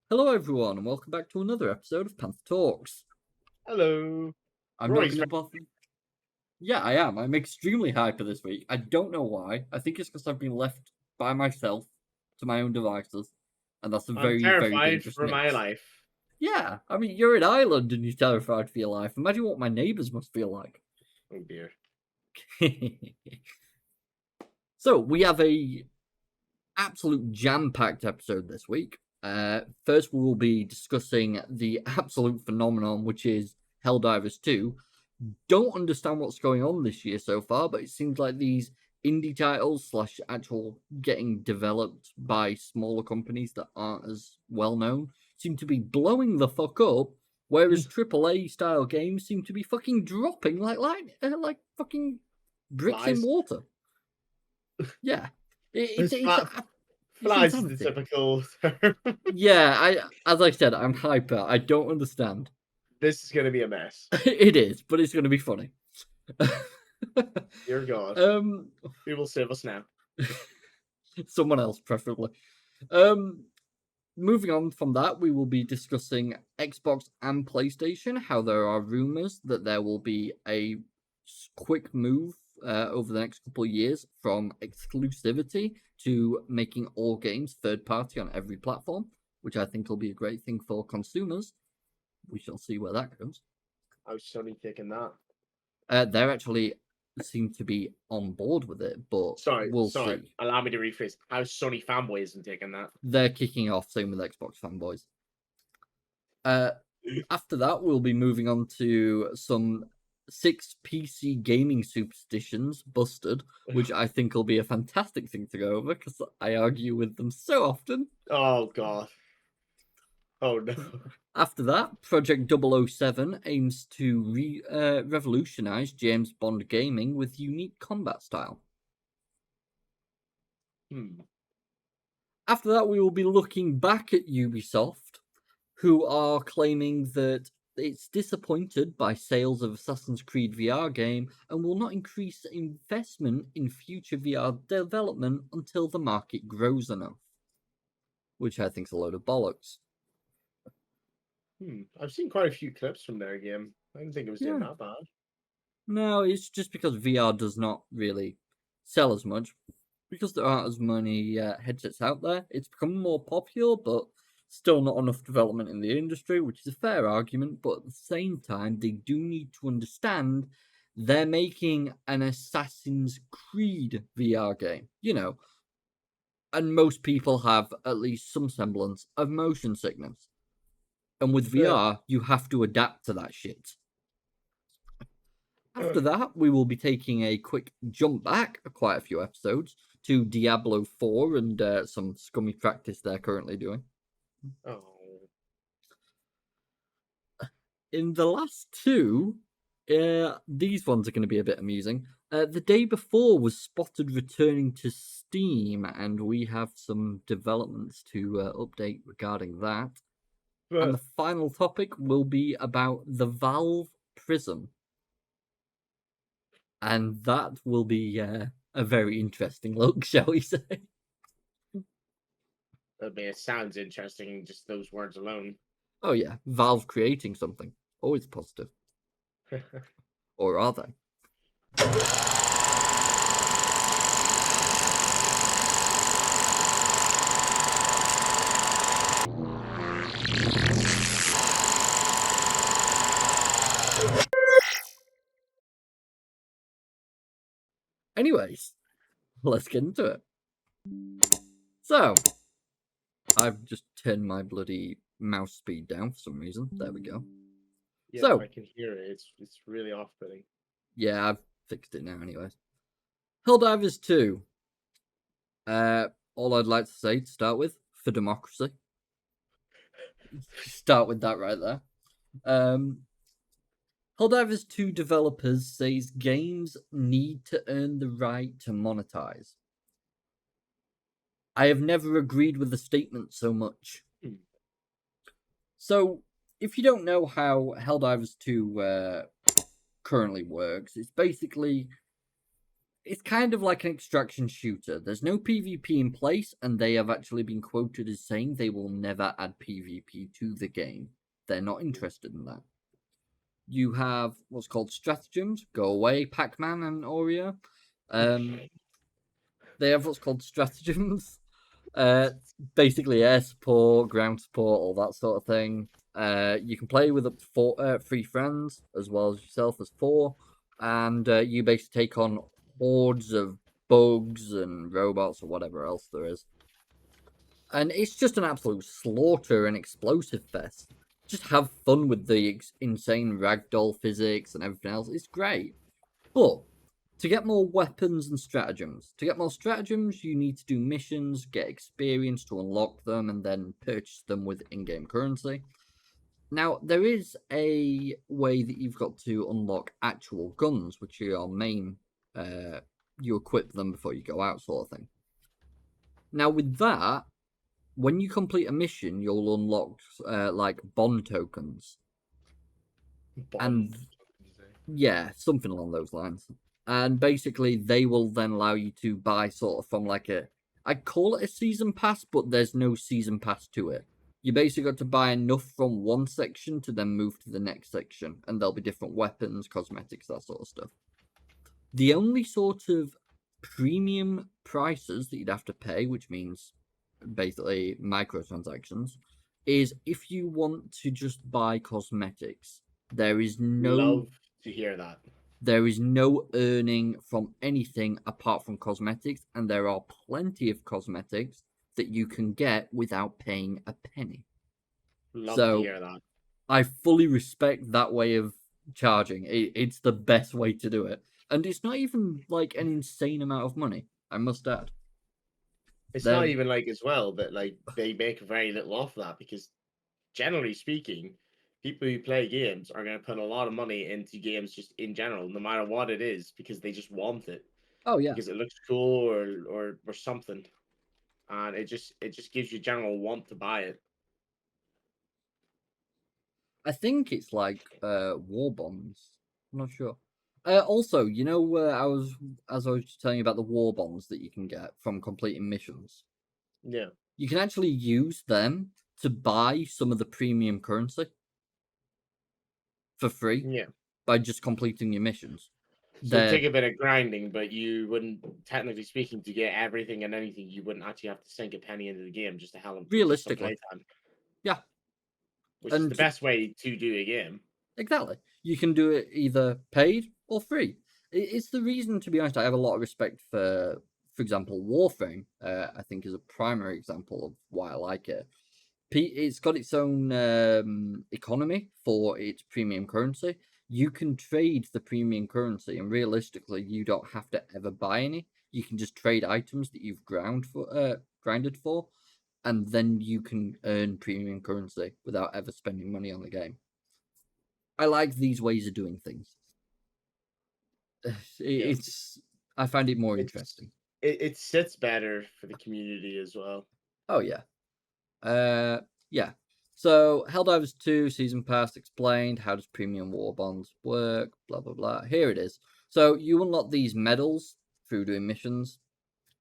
Hello, everyone, and welcome back to another episode of PandTha Talks. Hello. I'm not Rory's going to bother. Yeah, I am. I'm extremely hyper this week. I don't know why. I think it's because I've been left by myself to my own devices, and that's a I'm very, very terrified dangerous for my mix. life. Yeah, I mean, you're in Ireland and you're terrified for your life. Imagine what my neighbours must feel like. Oh dear. So we have a absolute jam-packed episode this week. First, we will be discussing the absolute phenomenon, which is Helldivers 2. Don't understand what's going on this year so far, but it seems like these indie titles slash actual getting developed by smaller companies that aren't as well known seem to be blowing the fuck up, whereas AAA style games seem to be fucking dropping like fucking bricks in Flies. water. Yeah, it's It's it's it's flies is the insanity. typical term. Yeah, as I said, I'm hyper. I don't understand. This is gonna be a mess. It is, but it's going to be funny. Dear God. um, Who will save us now? someone else preferably. Um, moving on from that, we will be discussing Xbox and PlayStation. How there are rumors that there will be a quick move over the next couple of years from exclusivity to making all games third party on every platform, which I think will be a great thing for consumers. We shall see where that goes. How's Sony taking that? They're actually seem to be on board with it, but Sorry. we'll see. Allow me to rephrase. How's Sony fanboys and taking that? They're kicking off, same with Xbox fanboys. After that, we'll be moving on to some 6 PC gaming superstitions busted, which I think will be a fantastic thing to go over because I argue with them so often. Oh God. Oh no. After that, Project 007 aims to revolutionize James Bond gaming with unique combat style. After that, we will be looking back at Ubisoft, who are claiming that it's disappointed by sales of Assassin's Creed VR game and will not increase investment in future VR development until the market grows enough. Which I think is a load of bollocks. I've seen quite a few clips from their game. I didn't think it was doing that bad. No, it's just because VR does not really sell as much. Because there aren't as many headsets out there, it's become more popular, but still not enough development in the industry, which is a fair argument. But at the same time, they do need to understand they're making an Assassin's Creed VR game, and most people have at least some semblance of motion sickness. And with VR, you have to adapt to that shit. After that, we will be taking a quick jump back, quite a few episodes, to Diablo 4 and some scummy practice they're currently doing. Oh. In the last two, these ones are going to be a bit amusing. The day before was spotted returning to Steam, and we have some developments to update regarding that. And the final topic will be about the Valve Prism. And that will be a very interesting look, shall we say. I mean, it sounds interesting, just those words alone. Oh yeah, Valve creating something. Always positive. Or are they? Anyways, let's get into it. So, I've just turned my bloody mouse speed down for some reason. There we go. Yeah, So, I can hear it. It's really off-putting. Yeah, I've fixed it now anyways. Helldivers 2. All I'd like to say to start with, for democracy. Start with that right there. Helldivers 2 developers says games need to earn the right to monetize. I have never agreed with the statement so much. So, if you don't know how Helldivers 2 currently works, it's basically it's kind of like an extraction shooter. There's no PvP in place, and they have actually been quoted as saying they will never add PvP to the game. They're not interested in that. You have what's called stratagems. Go away, Pac-Man and Oreo. They have what's called stratagems. Basically air support, ground support, all that sort of thing. You can play with up to 3 friends as well as yourself as 4, and you basically take on hordes of bugs and robots or whatever else there is. And it's just an absolute slaughter and explosive fest. Just have fun with the insane ragdoll physics and everything else. It's great. But to get more weapons and stratagems, you need to do missions, get experience to unlock them, and then purchase them with in-game currency. Now, there is a way that you've got to unlock actual guns, which are your main, you equip them before you go out, sort of thing. Now, with that, when you complete a mission, you'll unlock, like, bond tokens. Yeah, something along those lines. And basically, they will then allow you to buy sort of from like I'd call it a season pass, but there's no season pass to it. You basically got to buy enough from one section to then move to the next section, and there'll be different weapons, cosmetics, that sort of stuff. The only sort of premium prices that you'd have to pay, which means basically microtransactions, is if you want to just buy cosmetics. There is no Love to hear that. There is no earning from anything apart from cosmetics, and there are plenty of cosmetics that you can get without paying a penny. Love to hear that. I fully respect that way of charging. It's the best way to do it. And it's not even like an insane amount of money, I must add. It's not even like as well that like they make very little off of that, because generally speaking, people who play games are going to put a lot of money into games just in general, no matter what it is, because they just want it. Oh yeah, because it looks cool or something, and it just gives you general want to buy it. I think it's like war bonds. I'm not sure. Also, you know, as I was telling you about the war bonds that you can get from completing missions. Yeah, you can actually use them to buy some of the premium currency for free. Yeah, by just completing your missions. so it'd take a bit of grinding, but you wouldn't, technically speaking, to get everything and anything, you wouldn't actually have to sink a penny into the game just to help Realistically, yeah, which is the best way to do a game. Exactly. You can do it either paid or free. It's the reason, to be honest, I have a lot of respect for example, Warframe. I think is a primary example of why I like it. It's got its own economy for its premium currency. You can trade the premium currency, and realistically, you don't have to ever buy any. You can just trade items that you've grinded for, and then you can earn premium currency without ever spending money on the game. I like these ways of doing things. I find it more interesting. It sits better for the community as well. Oh yeah. Yeah. So Helldivers 2 Season Pass explained. How does premium war bonds work? Blah blah blah. Here it is. So you unlock these medals through doing missions,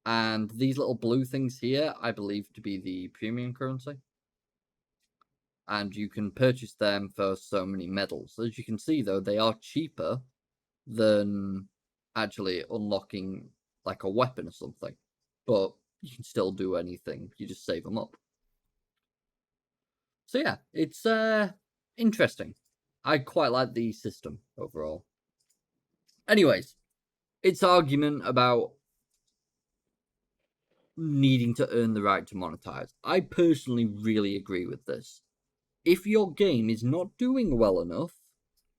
and these little blue things here, I believe to be the premium currency. And you can purchase them for so many medals. As you can see, though, they are cheaper than actually unlocking like a weapon or something. But you can still do anything. You just save them up. So yeah, it's interesting. I quite like the system overall. Anyways, its argument about needing to earn the right to monetize. I personally really agree with this. If your game is not doing well enough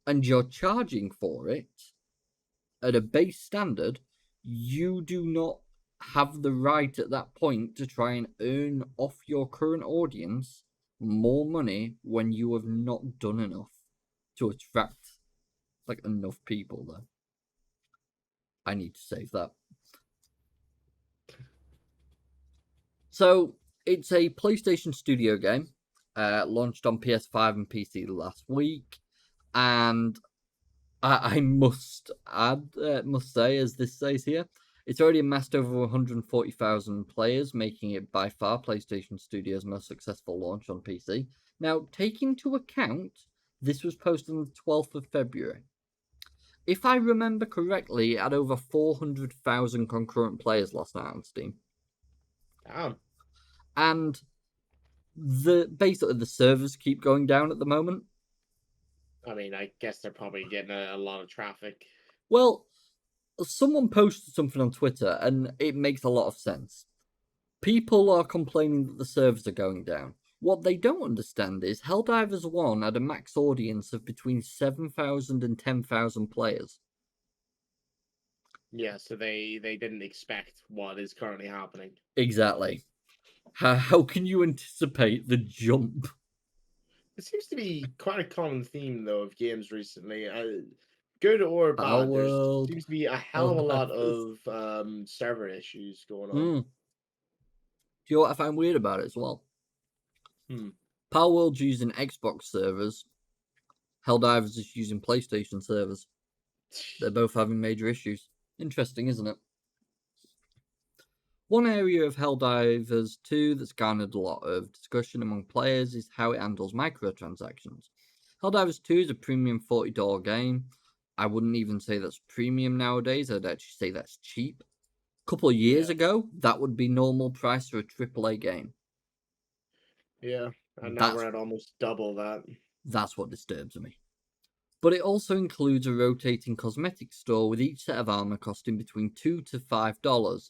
and you're charging for it at a base standard, you do not have the right at that point to try and earn off your current audience more money when you have not done enough to attract like enough people there. I need to save that. So it's a PlayStation Studio game, launched on PS5 and PC last week, and I must say, as this says here, It's already amassed over 140,000 players, making it by far PlayStation Studios' most successful launch on PC. Now, take into account, this was posted on the 12th of February. If I remember correctly, it had over 400,000 concurrent players last night on Steam. Damn. And basically the servers keep going down at the moment. I mean, I guess they're probably getting a lot of traffic. Well, someone posted something on Twitter, and it makes a lot of sense. People are complaining that the servers are going down. What they don't understand is Helldivers 1 had a max audience of between 7,000 and 10,000 players. Yeah, so they didn't expect what is currently happening. Exactly. How can you anticipate the jump? It seems to be quite a common theme, though, of games recently. Good or bad, there seems to be a hell of a lot of server issues going on. Do you know what I find weird about it as well? Power World's using Xbox servers. Helldivers is using PlayStation servers. They're both having major issues. Interesting, isn't it? One area of Helldivers 2 that's garnered a lot of discussion among players is how it handles microtransactions. Helldivers 2 is a premium $40 game. I wouldn't even say that's premium nowadays. I'd actually say that's cheap. A couple of years ago, that would be normal price for a AAA game. Yeah, and now we're at almost double that. That's what disturbs me. But it also includes a rotating cosmetics store with each set of armor costing between $2 to $5,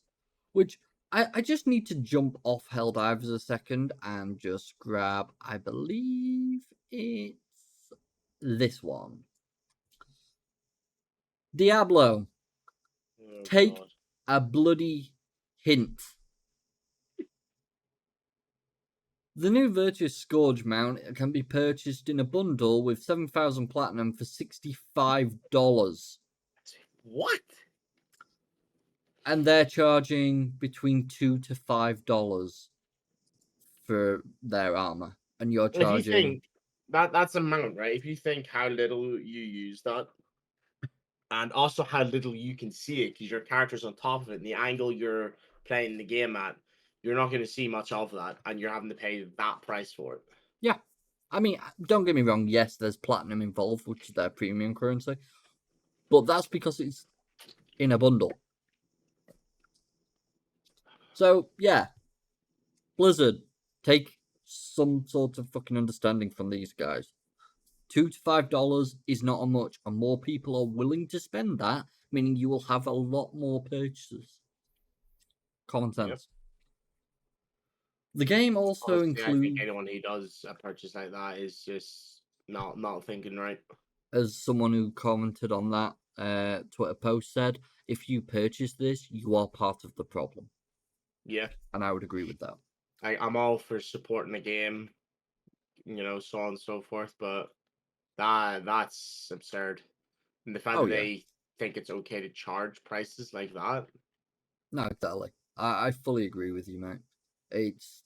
which I just need to jump off Helldivers a second and just grab, I believe it's this one. Diablo, take a bloody hint. The new Virtuous Scourge mount can be purchased in a bundle with 7,000 platinum for $65. What? And they're charging between $2 to $5 for their armor. And you're charging... If you think that's a mount, right? If you think how little you use that, and also how little you can see it, because your character's on top of it, and the angle you're playing the game at, you're not going to see much of that, and you're having to pay that price for it. Yeah. I mean, don't get me wrong, yes, there's platinum involved, which is their premium currency. But that's because it's in a bundle. So, yeah. Blizzard, take some sort of fucking understanding from these guys. $2 to $5 is not much, and more people are willing to spend that, meaning you will have a lot more purchases. Common sense. Yep. The game also includes... I think anyone who does a purchase like that is just not thinking right. As someone who commented on that Twitter post said, if you purchase this, you are part of the problem. Yeah. And I would agree with that. I'm all for supporting the game, so on and so forth, but that's absurd. And the fact that they think it's okay to charge prices like that. No, exactly. I fully agree with you, mate. It's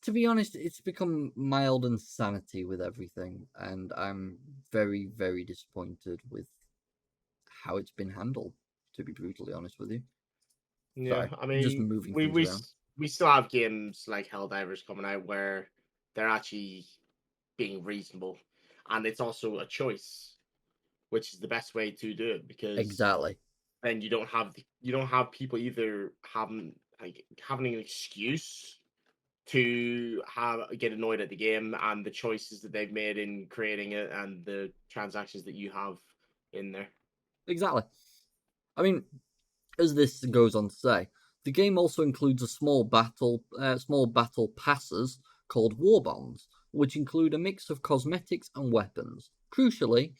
to be honest, it's become mild insanity with everything, and I'm very, very disappointed with how it's been handled, to be brutally honest with you. Yeah, I mean, just moving we still have games like Helldivers coming out where they're actually being reasonable, and it's also a choice, which is the best way to do it, because exactly. Then you don't have people either having an excuse to get annoyed at the game and the choices that they've made in creating it and the transactions that you have in there. Exactly. I mean, as this goes on to say, the game also includes a small battle passes called war bonds, which include a mix of cosmetics and weapons. Crucially,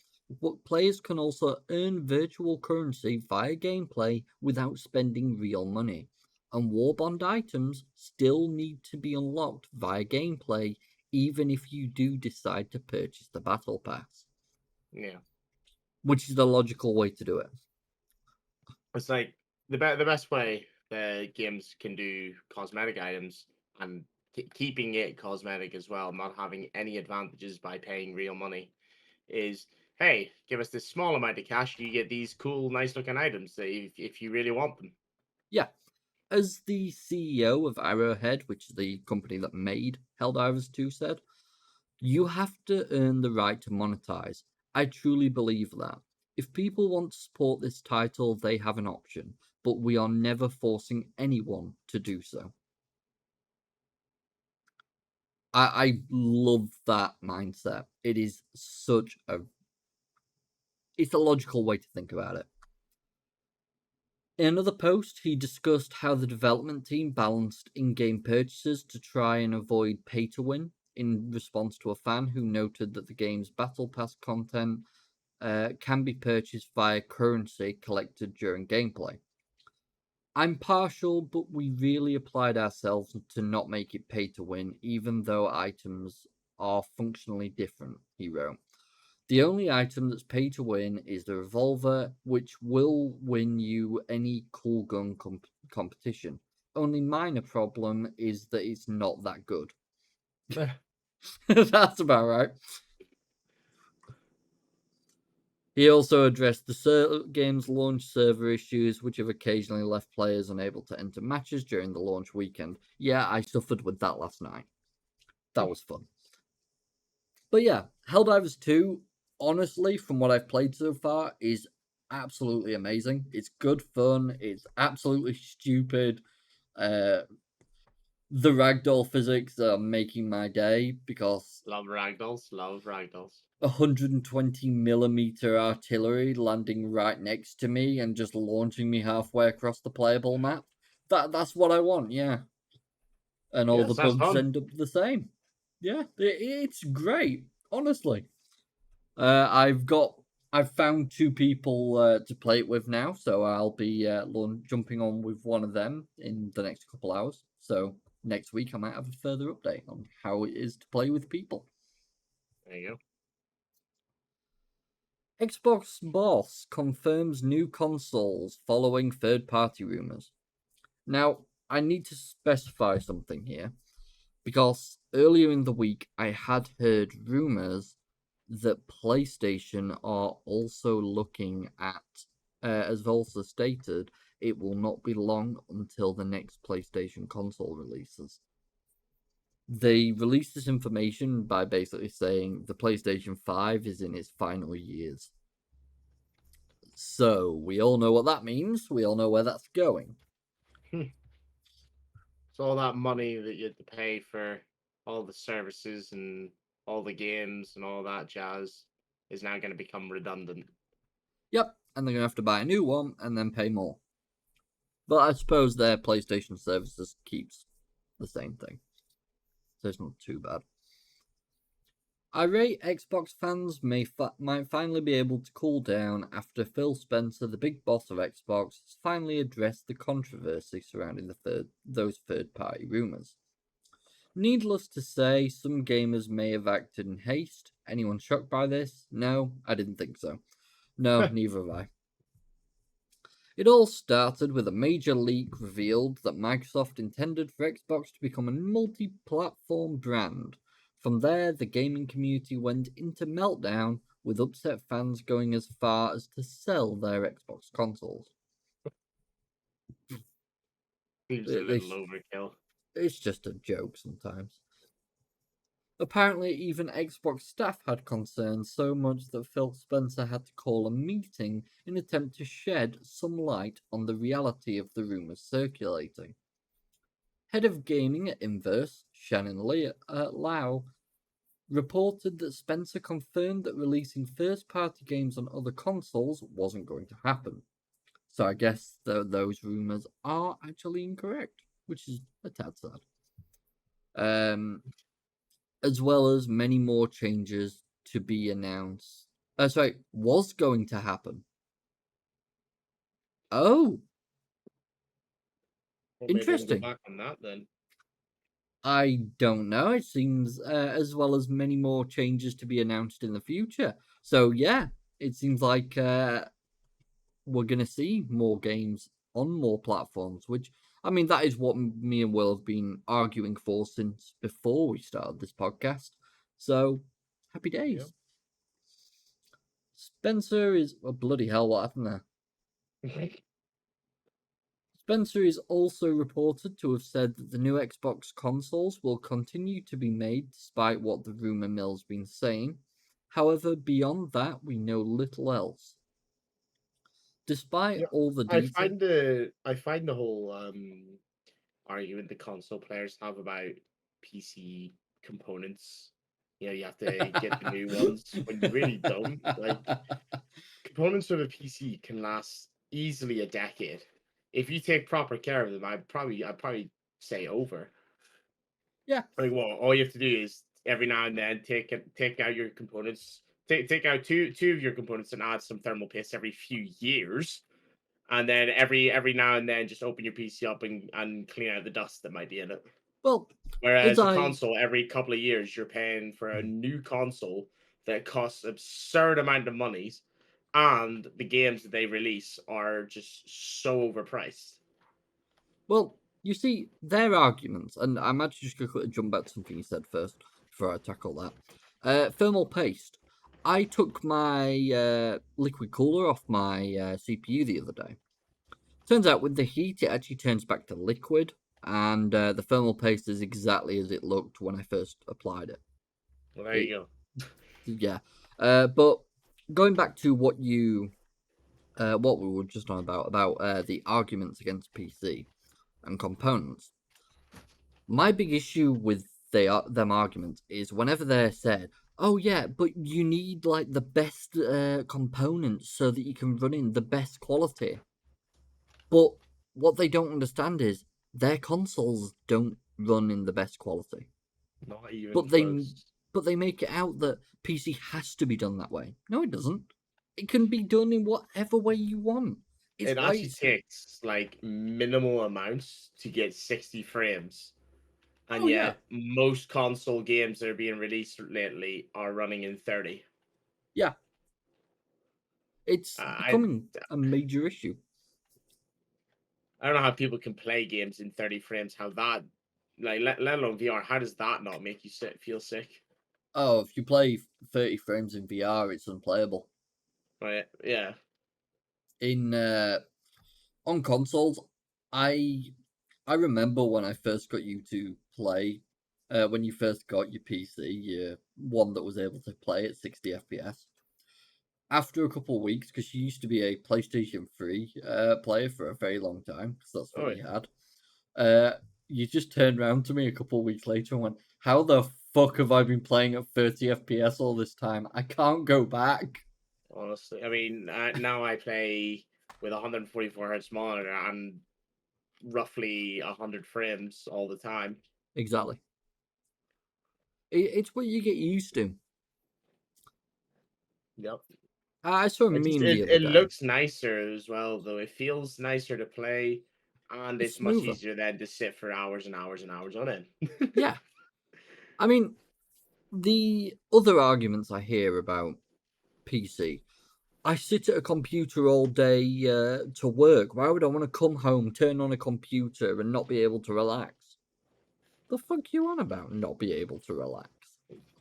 players can also earn virtual currency via gameplay without spending real money, and war bond items still need to be unlocked via gameplay, even if you do decide to purchase the battle pass. Yeah, which is the logical way to do it. It's like the best way the games can do cosmetic items and keeping it cosmetic as well, not having any advantages by paying real money, is hey, give us this small amount of cash, you get these cool, nice looking items that if you really want them. Yeah. As the CEO of ArrowHead, which is the company that made Helldivers 2, said, you have to earn the right to monetize. I truly believe that. If people want to support this title, they have an option, but we are never forcing anyone to do so. I love that mindset. It is such a... It's a logical way to think about it. In another post, he discussed how the development team balanced in-game purchases to try and avoid pay-to-win in response to a fan who noted that the game's Battle Pass content can be purchased via currency collected during gameplay. I'm partial, but we really applied ourselves to not make it pay-to-win, even though items are functionally different, he wrote. The only item that's pay to win is the revolver, which will win you any cool gun competition. Only minor problem is that it's not that good. That's about right. He also addressed the game's launch server issues, which have occasionally left players unable to enter matches during the launch weekend. Yeah, I suffered with that last night. That was fun. But yeah, Helldivers 2, honestly, from what I've played so far, is absolutely amazing. It's good fun. It's absolutely stupid. The ragdoll physics are making my day because Love ragdolls. Love ragdolls. 120mm artillery landing right next to me and just launching me halfway across the playable map. That's what I want, yeah. And all Yeah, the sounds bugs fun. end up the same. Yeah, it's great, honestly. I've found two people to play it with now, so I'll be jumping on with one of them in the next couple hours. So next week I might have a further update on how it is to play with people. There you go. Xbox boss confirms new consoles following third-party rumors. Now, I need to specify something here because earlier in the week I had heard rumors that PlayStation are also looking at, as also stated, it will not be long until the next PlayStation console releases. They released this information by basically saying the PlayStation 5 is in its final years. So, we all know what that means. We all know where that's going. So all that money that you had to pay for all the services and all the games and all that jazz is now going to become redundant. Yep, and they're going to have to buy a new one and then pay more. But I suppose their PlayStation services keeps the same thing. So it's not too bad. Irate Xbox fans might finally be able to cool down after Phil Spencer, the big boss of Xbox, has finally addressed the controversy surrounding those third-party rumors. Needless to say, some gamers may have acted in haste. Anyone shocked by this? No, I didn't think so. No, neither have I. It all started with a major leak revealed that Microsoft intended for Xbox to become a multi-platform brand. From there, the gaming community went into meltdown, with upset fans going as far as to sell their Xbox consoles. Seems a little overkill. It's just a joke sometimes. Apparently, even Xbox staff had concerns so much that Phil Spencer had to call a meeting in an attempt to shed some light on the reality of the rumours circulating. Head of gaming at Inverse, Shannon Lau, reported that Spencer confirmed that releasing first-party games on other consoles wasn't going to happen. So I guess those rumours are actually incorrect, which is a tad sad. As well as many more changes to be announced. Was going to happen. Oh, Hope they didn't go interesting. back on that then. I don't know. It seems as well as many more changes to be announced in the future. So yeah, it seems like we're gonna see more games on more platforms. Which I mean, that is what me and Will have been arguing for since before we started this podcast. So happy days. Yep. Spencer is... Oh, bloody hell, what happened there? Spencer is also reported to have said that the new Xbox consoles will continue to be made despite what the rumour mill's been saying. However, beyond that, we know little else. Despite all the detail... I find the whole argument the console players have about PC components. You have to get the new ones when you really don't. Like, components for the PC can last easily a decade. If you take proper care of them, I'd probably say over. Yeah. Like, well, all you have to do is every now and then take out your components, take out two of your components and add some thermal paste every few years. And then every now and then just open your PC up and clean out the dust that might be in it. Well, Whereas a console, every couple of years, you're paying for a new console that costs absurd amount of monies, and the games that they release are just so overpriced. Well, you see, their arguments, and I'm actually just going to quickly jump back to something you said first before I tackle that. Thermal paste. I took my liquid cooler off my CPU the other day. Turns out with the heat, it actually turns back to liquid, and the thermal paste is exactly as it looked when I first applied it. Well, there you go. Yeah. But going back to what we were just on about the arguments against PC and components, my big issue with them arguments is whenever they're said, oh yeah, but you need like the best components so that you can run in the best quality. But what they don't understand is their consoles don't run in the best quality. Not even close. But they make it out that PC has to be done that way. No, it doesn't. It can be done in whatever way you want. It actually takes like minimal amounts to get 60 frames. And most console games that are being released lately are running in 30. Yeah. It's becoming a major issue. I don't know how people can play games in 30 frames. How that, like, let alone VR, how does that not make you feel sick? Oh, if you play 30 frames in VR, it's unplayable. Right, yeah. On consoles, I remember when I first got you to play, when you first got your PC, one that was able to play at 60 FPS. After a couple of weeks, because you used to be a PlayStation 3 player for a very long time, because that's what you had. You just turned around to me a couple of weeks later and went, how the fuck have I been playing at 30 FPS all this time? I can't go back. Honestly, I mean, now I play with 144 hertz monitor and roughly 100 frames all the time. Exactly. It's what you get used to. Yep. I saw a meme the other day. It looks nicer as well, though. It feels nicer to play, and it's much easier then to sit for hours and hours and hours on it. Yeah. I mean, the other arguments I hear about PC, I sit at a computer all day to work. Why would I want to come home, turn on a computer, and not be able to relax? The fuck you on about not be able to relax?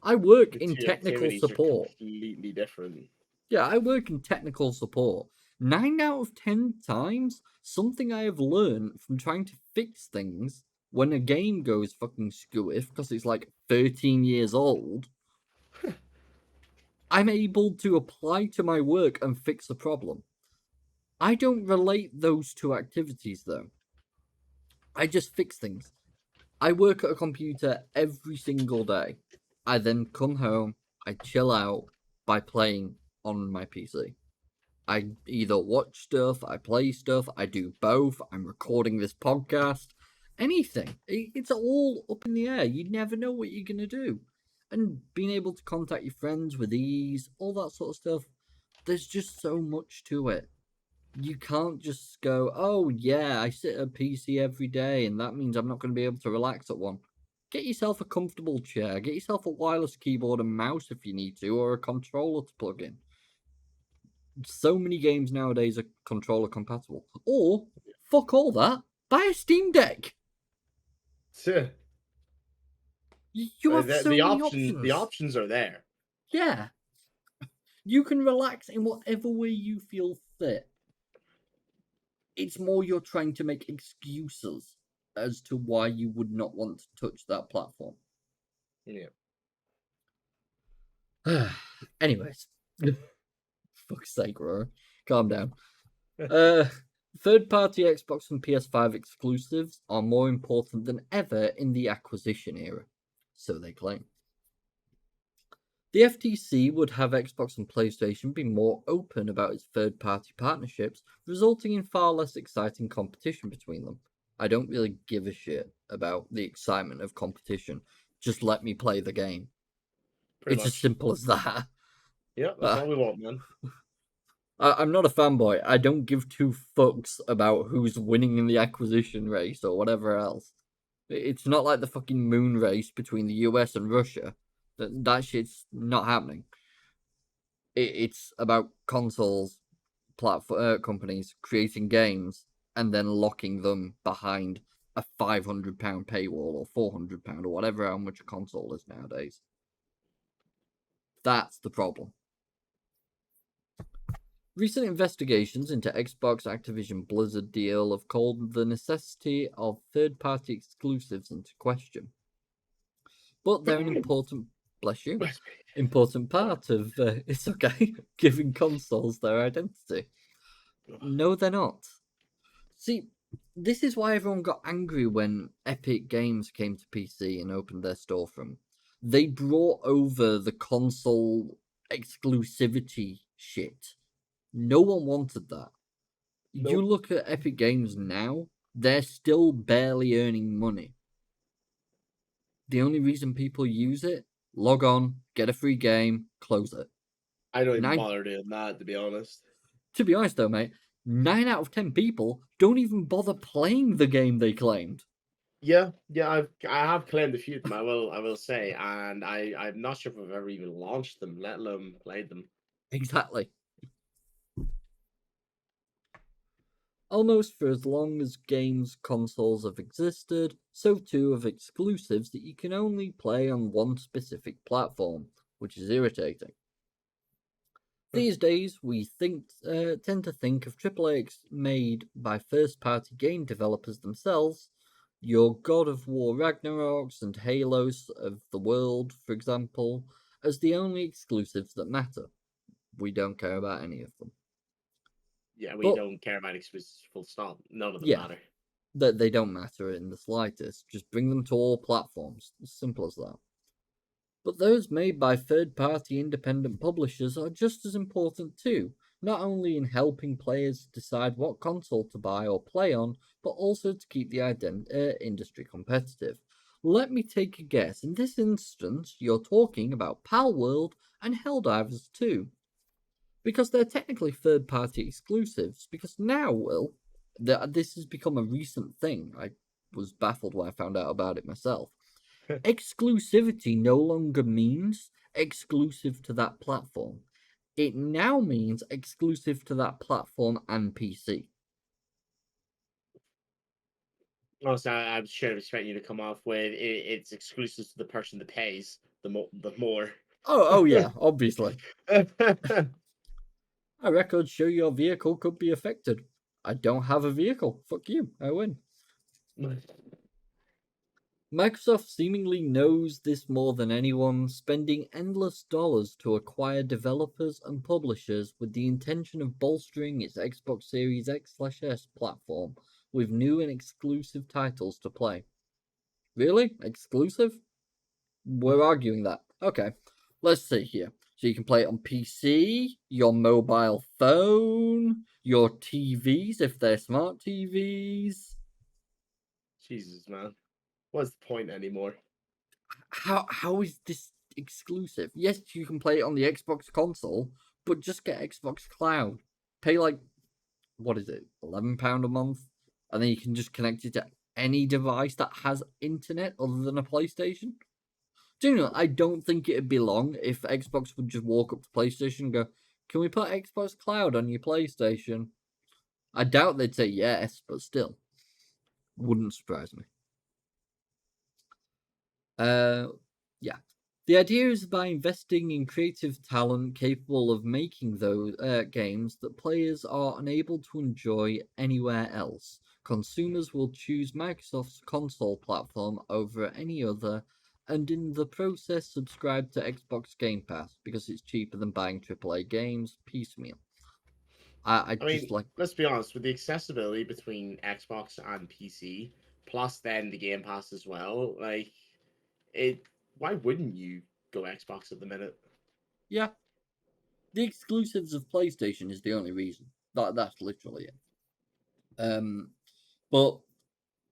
I work in technical support. Are completely different. Yeah, I work in technical support. 9 out of 10 times, something I have learned from trying to fix things when a game goes fucking skewiff because it's like 13 years old, I'm able to apply to my work and fix the problem. I don't relate those two activities though. I just fix things. I work at a computer every single day. I then come home, I chill out by playing on my PC. I either watch stuff, I play stuff, I do both, I'm recording this podcast, anything. It's all up in the air. You never know what you're going to do. And being able to contact your friends with ease, all that sort of stuff, there's just so much to it. You can't just go, oh yeah, I sit at a PC every day and that means I'm not going to be able to relax at one. Get yourself a comfortable chair, get yourself a wireless keyboard and mouse if you need to, or a controller to plug in. So many games nowadays are controller compatible. Or, fuck all that, buy a Steam Deck! Sure. You have so many options. The options are there. Yeah. You can relax in whatever way you feel fit. It's more you're trying to make excuses as to why you would not want to touch that platform. Yeah. Anyways, fuck's sake, Rory, calm down. Third-party Xbox and PS5 exclusives are more important than ever in the acquisition era, so they claim. The FTC would have Xbox and PlayStation be more open about its third-party partnerships, resulting in far less exciting competition between them. I don't really give a shit about the excitement of competition. Just let me play the game. Pretty It's as much. simple as that. Yeah, that's all we want, man. I'm not a fanboy. I don't give two fucks about who's winning in the acquisition race or whatever else. It's not like the fucking moon race between the US and Russia. That shit's not happening. It's about consoles, platform companies creating games and then locking them behind a £500 paywall or £400 or whatever how much a console is nowadays. That's the problem. Recent investigations into Xbox Activision Blizzard deal have called the necessity of third-party exclusives into question. But they're an important, bless you, important part of, it's okay, giving consoles their identity. No, they're not. See, this is why everyone got angry when Epic Games came to PC and opened their storefront. They brought over the console exclusivity shit. No one wanted that. Nope. You look at Epic Games now, they're still barely earning money. The only reason people use it, log on, get a free game, close it. I don't even bother doing that, to be honest. To be honest though, mate, 9 out of 10 people don't even bother playing the game they claimed. Yeah, I have claimed a few of them. I will say, and I'm not sure if I've ever even launched them, let alone played them. Exactly. Almost for as long as games consoles have existed, so too have exclusives that you can only play on one specific platform, which is irritating. These days, we tend to think of AAA made by first-party game developers themselves, your God of War Ragnaroks and Halos of the world, for example, as the only exclusives that matter. We don't care about any of them. Yeah, we don't care about exclusives, full stop. None of them matter. That they don't matter in the slightest. Just bring them to all platforms. As simple as that. But those made by third-party independent publishers are just as important too, not only in helping players decide what console to buy or play on, but also to keep the industry competitive. Let me take a guess. In this instance, you're talking about Palworld and Helldivers 2. Because they're technically third-party exclusives. Because now, Will, this has become a recent thing. I was baffled when I found out about it myself. Exclusivity no longer means exclusive to that platform. It now means exclusive to that platform and PC. Also, I'm sure expect you to come off with it's exclusive to the person that pays the more. Oh yeah, obviously. A record show your vehicle could be affected. I don't have a vehicle. Fuck you. I win. Microsoft seemingly knows this more than anyone, spending endless dollars to acquire developers and publishers with the intention of bolstering its Xbox Series X/S platform with new and exclusive titles to play. Really? Exclusive? We're arguing that. Okay, let's see here. So you can play it on PC, your mobile phone, your TVs if they're smart TVs. Jesus, man. What's the point anymore? How is this exclusive? Yes, you can play it on the Xbox console, but just get Xbox Cloud. Pay like what is it, £11 a month, and then you can just connect it to any device that has internet other than a PlayStation. Do you know? I don't think it'd be long if Xbox would just walk up to PlayStation and go, "Can we put Xbox Cloud on your PlayStation?" I doubt they'd say yes, but still, wouldn't surprise me. Yeah. The idea is by investing in creative talent capable of making those games that players are unable to enjoy anywhere else, consumers will choose Microsoft's console platform over any other, and in the process subscribe to Xbox Game Pass because it's cheaper than buying AAA games piecemeal. I I just mean, like, let's be honest, with the accessibility between Xbox and PC, plus then the Game Pass as well, like it why wouldn't you go Xbox at the minute? yeah, the exclusives of PlayStation is the only reason. That's literally it. Um, but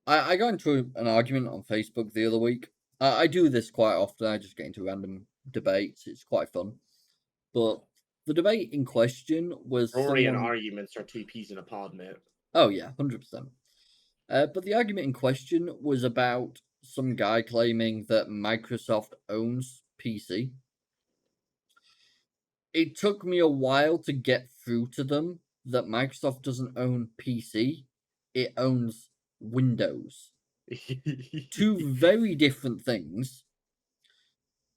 I got into an argument on Facebook the other week. I do this quite often. I just get into random debates. It's quite fun. But the debate in question was Rory and someone. arguments are two peas in a pod, mate. Oh yeah, 100%. But the argument in question was about some guy claiming that Microsoft owns PC. It took me a while to get through to them that Microsoft doesn't own PC. It owns Windows. Two very different things.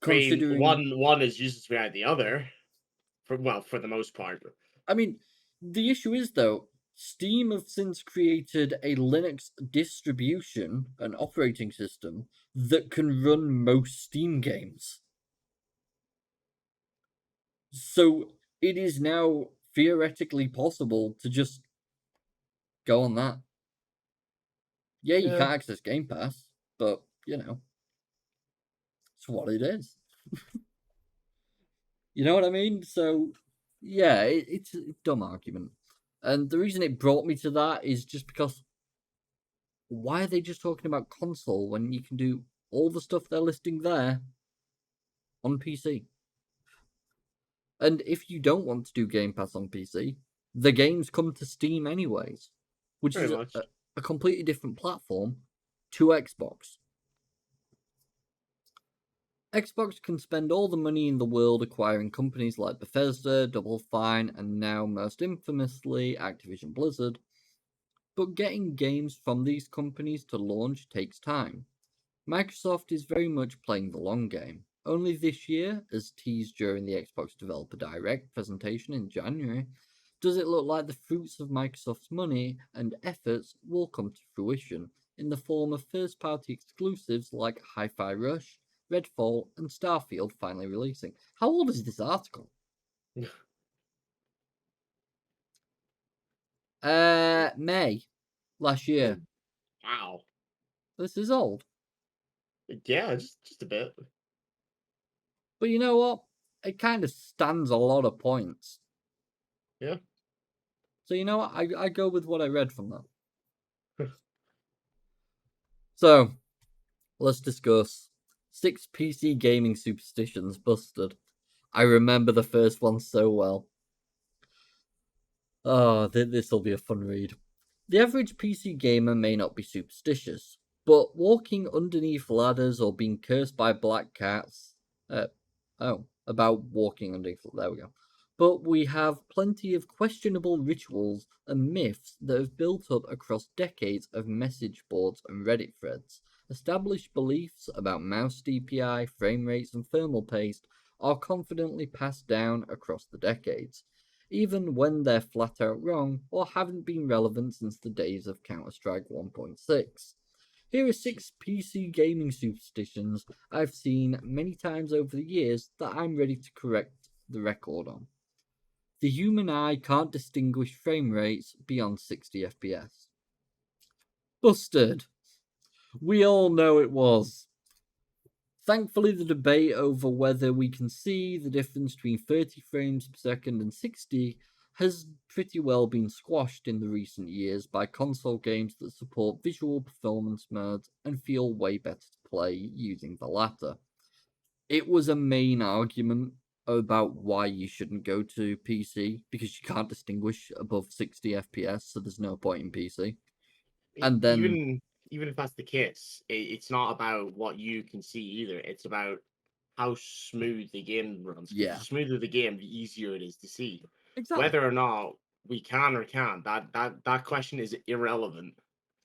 I mean, Considering, one is useless behind the other, for the most part. I mean, the issue is though, Steam have since created a Linux distribution, an operating system that can run most Steam games. So it is now theoretically possible to just go on that. Yeah, you Yeah, can't access Game Pass, but it's what it is. You know what I mean? So yeah, it's a dumb argument. And the reason it brought me to that is just because why are they just talking about console when you can do all the stuff they're listing there on PC? And if you don't want to do Game Pass on PC, the games come to Steam anyways, which pretty is much. a completely different platform to Xbox. Xbox can spend all the money in the world acquiring companies like Bethesda, Double Fine, and now most infamously Activision Blizzard, but getting games from these companies to launch takes time. Microsoft is very much playing the long game. Only this year, as teased during the Xbox Developer Direct presentation in January, does it look like the fruits of Microsoft's money and efforts will come to fruition in the form of first party exclusives like Hi Fi Rush, Redfall, and Starfield finally releasing. How old is this article? May last Oh, year. wow. This is old. Yeah, just a bit. But you know what? It kind of stands a lot of points. Yeah. So you know what? I go with what I read from that. So let's discuss 6 PC gaming superstitions busted. I remember the first one so well. Oh, this will be a fun read. The average PC gamer may not be superstitious, but walking underneath ladders or being cursed by black cats. About walking underneath. There we go. But we have plenty of questionable rituals and myths that have built up across decades of message boards and Reddit threads. Established beliefs about mouse DPI, frame rates, and thermal paste are confidently passed down across the decades, even when they're flat out wrong or haven't been relevant since the days of Counter Strike 1.6. Here are 6 PC gaming superstitions I've seen many times over the years that I'm ready to correct the record on. The human eye can't distinguish frame rates beyond 60 FPS. Busted. We all know it was. Thankfully, the debate over whether we can see the difference between 30 frames per second and 60 has pretty well been squashed in the recent years by console games that support visual performance modes and feel way better to play using the latter. It was a main argument about why you shouldn't go to PC because you can't distinguish above 60 FPS, so there's no point in PC. And then, Even if that's the case, it's not about what you can see either. It's about how smooth the game runs. Because the yeah, smoother the game, the easier it is to see. exactly. Whether or not we can or can't, that question is irrelevant.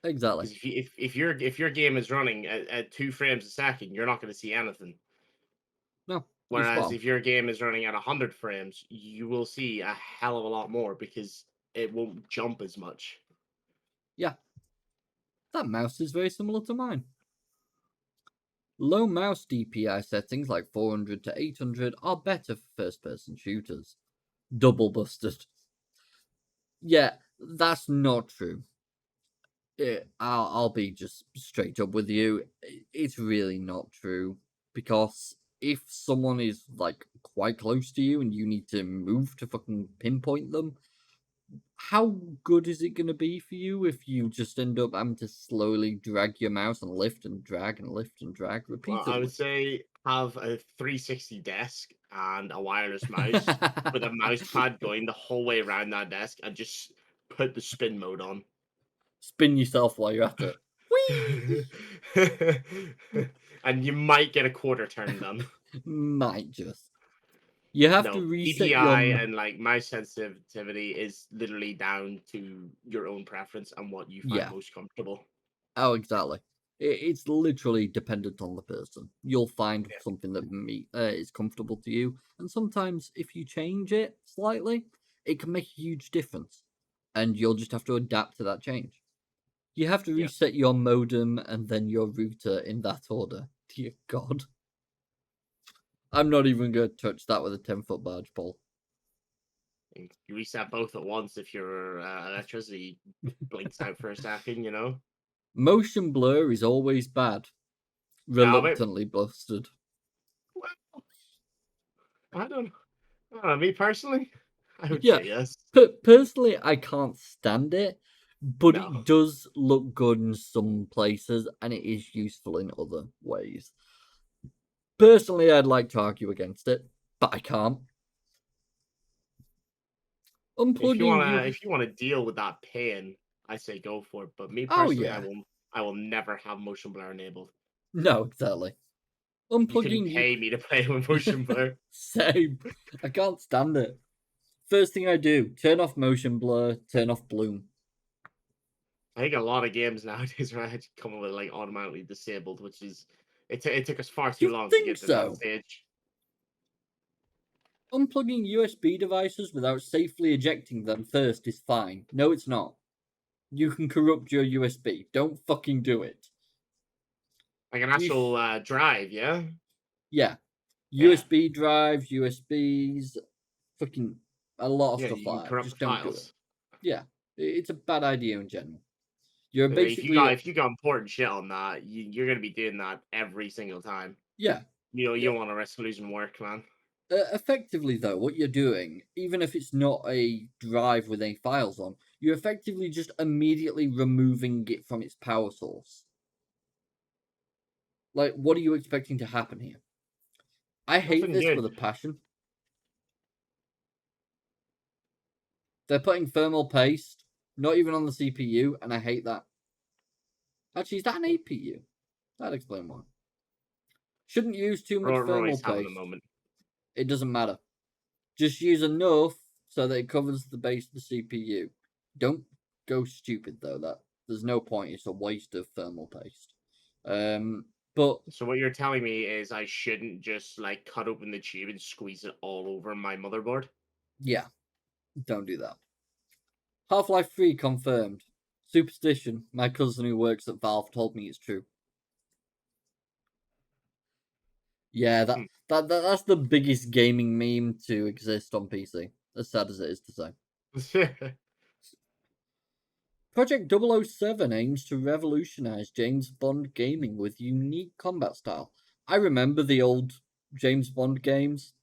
Exactly. Because if your game is running at 2 frames a second, you're not going to see anything. No, you're spot Whereas on. if your game is running at 100 frames, you will see a hell of a lot more because it won't jump as much. Yeah, that mouse is very similar to mine. Low mouse DPI settings like 400 to 800 are better for first-person shooters. Double busted. Yeah, that's not true. I'll be just straight up with you. It's really not true, because if someone is like quite close to you and you need to move to fucking pinpoint them, how good is it going to be for you if you just end up having to slowly drag your mouse and lift and drag and lift and drag Well, I would repeatedly? say have a 360 desk and a wireless mouse with a mouse pad going the whole way around that desk and just put the spin mode on. Spin yourself while you're at it. Whee! And you might get a quarter turn done. Might just. You have to No, reset your. DPI and like mouse sensitivity is literally down to your own preference and what you find Yeah. most comfortable. Oh, exactly. It's literally dependent on the person. You'll find Yeah. something that is comfortable to you, and sometimes if you change it slightly, it can make a huge difference, and you'll just have to adapt to that change. You have to Yeah. reset your modem and then your router in that order. Dear God. I'm not even going to touch that with a 10-foot barge pole. And you reset both at once if your electricity blinks out for a second, you know? Motion blur is always bad. Yeah, but Reluctantly busted. well, I don't know. Me personally, I would Yeah, say yes. personally, I can't stand it, but No. it does look good in some places, and it is useful in other ways. Personally, I'd like to argue against it, but I can't. Unplugging you. If you wanna deal with that pain, I say go for it. But me Oh personally, yeah, I will never have motion blur enabled. no, exactly. You couldn't Unplugging you. pay me to play with motion blur. Same. I can't stand it. First thing I do: turn off motion blur, turn off bloom. I think a lot of games nowadays are actually coming with like automatically disabled, which is it took us far too You long to think get to that so? stage. Unplugging USB devices without safely ejecting them first is fine. No, it's not. You can corrupt your USB. Don't fucking do it. Like an You, actual drive, yeah? yeah, Yeah. USB drives, USBs, fucking a lot of Yeah, stuff you can like that. corrupt the Just don't do it. files. Yeah, it's a bad idea in general. You're basically, If you got important shit on that, you're gonna be doing that every single time. yeah. You don't want to risk losing work, man. Effectively, though, what you're doing, even if it's not a drive with any files on, you're effectively just immediately removing it from its power source. Like, what are you expecting to happen here? I hate Nothing this good. with a passion. They're putting thermal paste, not even on the CPU, and I hate that. Actually, is that an APU? That'd explain why. Shouldn't use too much thermal Rory's having a paste. moment. It doesn't matter. Just use enough so that it covers the base of the CPU. Don't go stupid though. That there's no point. It's a waste of thermal paste. But So what you're telling me is I shouldn't just like cut open the tube and squeeze it all over my motherboard? yeah, don't do that. Half-Life 3 confirmed. Superstition. My cousin who works at Valve told me it's true. Yeah, Hmm. that's the biggest gaming meme to exist on PC. As sad as it is to say. Project 007 aims to revolutionize James Bond gaming with unique combat style. I remember the old James Bond games.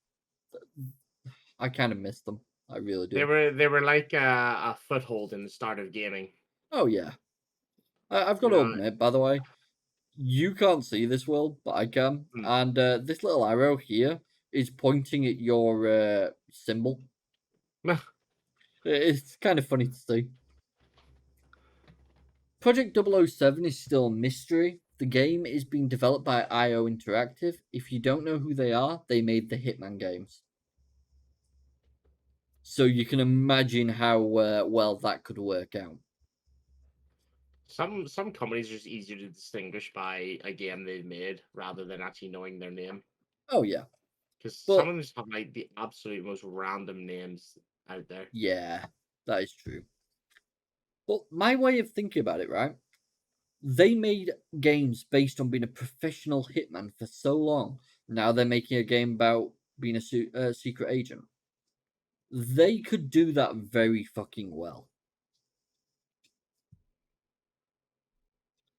I kind of miss them. I really do. They were like a foothold in the start of gaming. Oh yeah. I've got You to know, admit, by the way, you can't see this world, but I can. hmm. And this little arrow here is pointing at your symbol. It's kind of funny to see. Project 007 is still a mystery. The game is being developed by IO Interactive. If you don't know who they are, they made the Hitman games. So you can imagine how well that could work out. Some companies are just easier to distinguish by a game they've made rather than actually knowing their name. Oh yeah. Because some But of them just have like the absolute most random names out there. yeah, that is true. But my way of thinking about it, right? They made games based on being a professional hitman for so long. Now they're making a game about being a secret agent. They could do that very fucking well.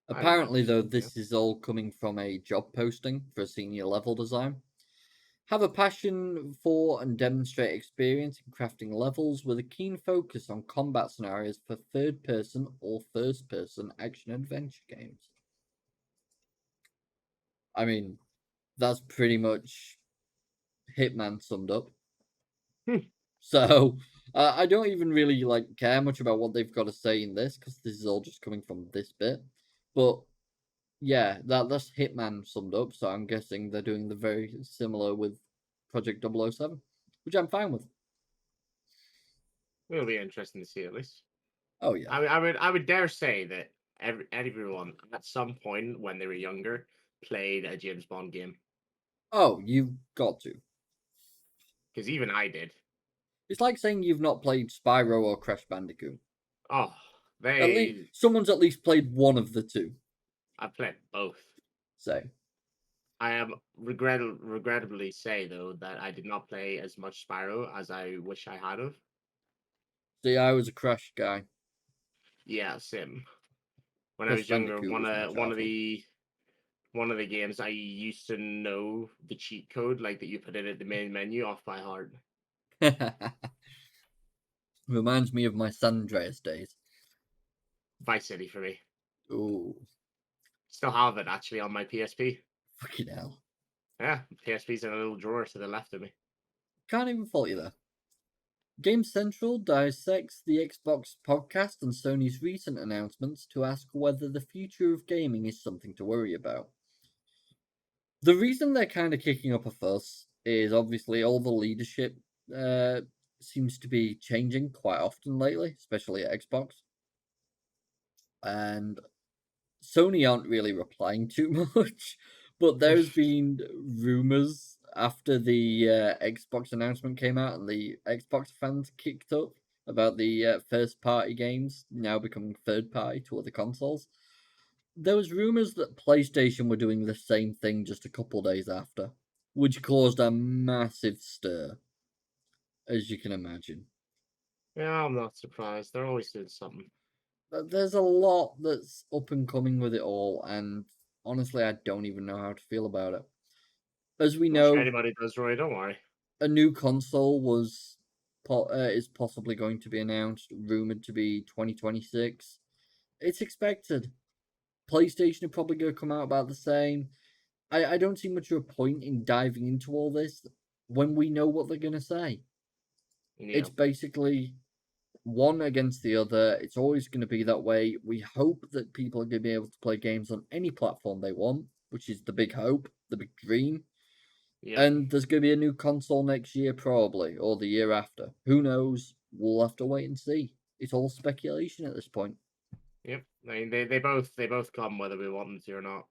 I would Apparently, imagine though, so, yeah. this is all coming from a job posting for a senior level design. Have a passion for and demonstrate experience in crafting levels with a keen focus on combat scenarios for third person or first person action adventure games. I mean, that's pretty much Hitman summed up. Hmm. So I don't even really like care much about what they've got to say in this because this is all just coming from this bit. But yeah, that's Hitman summed up. So I'm guessing they're doing the very similar with Project 007, which I'm fine with. It'll be interesting to see at least. Oh yeah. I would dare say that everyone at some point when they were younger played a James Bond game. Oh, you've got to. Because even I did. It's like saying you've not played Spyro or Crash Bandicoot. Oh, At least they someone's at least played one of the two. I played both. So I am regrettably say though that I did not play as much Spyro as I wish I had of. see, I was a Crash guy. Yeah, Sim. When I Crash was younger, Bandicoot was my childhood. one of the games I used to know the cheat code, like that you put it at the main menu, off by heart. Reminds me of my San Andreas days. Vice City for me. Ooh, Still have it actually on my PSP. fucking hell. Yeah, PSP's in a little drawer to the left of me. Can't even fault you there. Game Central dissects the Xbox podcast and Sony's recent announcements to ask whether the future of gaming is something to worry about. The reason they're kind of kicking up a fuss is obviously all the leadership uh, seems to be changing quite often lately, especially at Xbox. And Sony aren't really replying too much, but there's been rumors after the Xbox announcement came out and the Xbox fans kicked up about the first party games now becoming third party to other consoles. There was rumors that PlayStation were doing the same thing just a couple days after, which caused a massive stir, as you can imagine. Yeah, I'm not surprised. They're always doing something. But there's a lot that's up and coming with it all, and honestly, I don't even know how to feel about it. As we Not sure know, anybody does, Roy. Don't worry. a new console is possibly going to be announced, rumored to be 2026. It's expected. PlayStation are probably going to come out about the same. I don't see much of a point in diving into all this when we know what they're going to say. Yeah. It's basically one against the other. It's always going to be that way. We hope that people are going to be able to play games on any platform they want, which is the big hope, the big dream. Yep. And there's going to be a new console next year, probably, or the year after. Who knows? We'll have to wait and see. It's all speculation at this point. Yep. I mean, they both come whether we want them to or not.